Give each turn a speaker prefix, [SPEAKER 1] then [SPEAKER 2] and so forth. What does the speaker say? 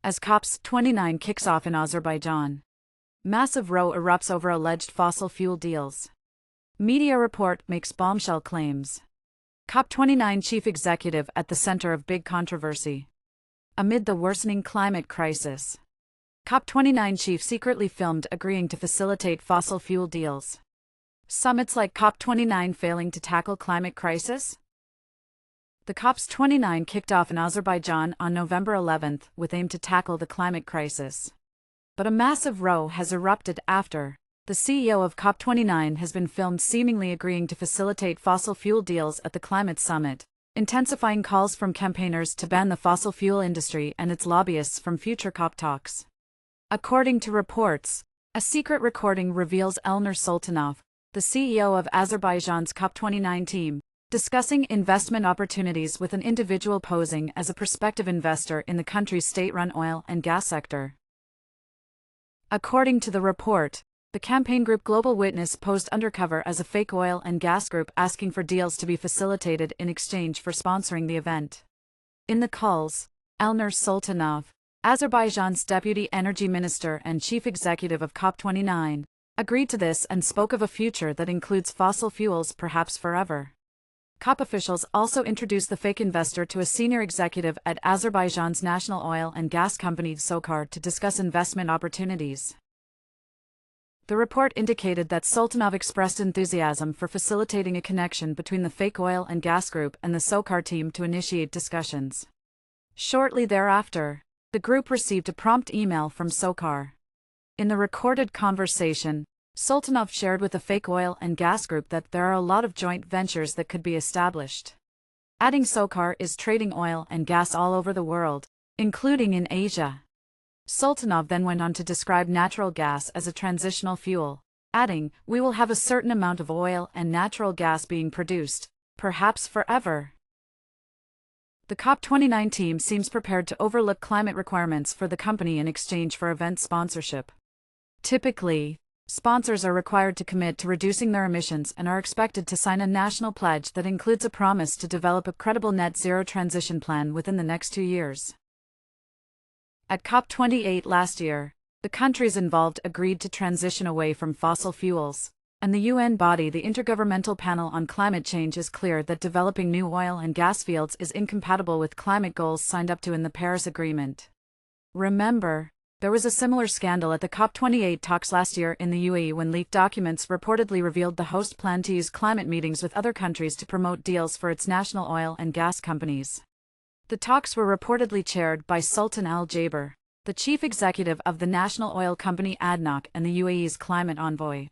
[SPEAKER 1] As COP29 kicks off in Azerbaijan. Massive row erupts over alleged fossil fuel deals. Media report makes bombshell claims. COP29 chief executive at the center of big controversy. Amid the worsening climate crisis. COP29 chief secretly filmed agreeing to facilitate fossil fuel deals. Summits like COP29 failing to tackle climate crisis? The COP29 kicked off in Azerbaijan on November 11 with aim to tackle the climate crisis. But a massive row has erupted after the CEO of COP29 has been filmed seemingly agreeing to facilitate fossil fuel deals at the climate summit, intensifying calls from campaigners to ban the fossil fuel industry and its lobbyists from future COP talks. According to reports, a secret recording reveals Elnur Soltanov, the CEO of Azerbaijan's COP29 team, discussing investment opportunities with an individual posing as a prospective investor in the country's state-run oil and gas sector. According to the report, the campaign group Global Witness posed undercover as a fake oil and gas group asking for deals to be facilitated in exchange for sponsoring the event. In the calls, Elnur Soltanov, Azerbaijan's deputy energy minister and chief executive of COP29, agreed to this and spoke of a future that includes fossil fuels perhaps forever. COP officials also introduced the fake investor to a senior executive at Azerbaijan's national oil and gas company SOCAR to discuss investment opportunities. The report indicated that Soltanov expressed enthusiasm for facilitating a connection between the fake oil and gas group and the SOCAR team to initiate discussions. Shortly thereafter, the group received a prompt email from SOCAR. In the recorded conversation, Soltanov shared with the fake oil and gas group that there are a lot of joint ventures that could be established. Adding SOCAR is trading oil and gas all over the world, including in Asia. Soltanov then went on to describe natural gas as a transitional fuel, adding, "We will have a certain amount of oil and natural gas being produced, perhaps forever." The COP29 team seems prepared to overlook climate requirements for the company in exchange for event sponsorship. Typically, sponsors are required to commit to reducing their emissions and are expected to sign a national pledge that includes a promise to develop a credible net zero transition plan within the next 2 years. At COP28 last year, the countries involved agreed to transition away from fossil fuels, and the UN body, the Intergovernmental Panel on Climate Change, is clear that developing new oil and gas fields is incompatible with climate goals signed up to in the Paris Agreement. Remember, there was a similar scandal at the COP28 talks last year in the UAE when leaked documents reportedly revealed the host planned to use climate meetings with other countries to promote deals for its national oil and gas companies. The talks were reportedly chaired by Sultan Al Jaber, the chief executive of the national oil company ADNOC and the UAE's climate envoy.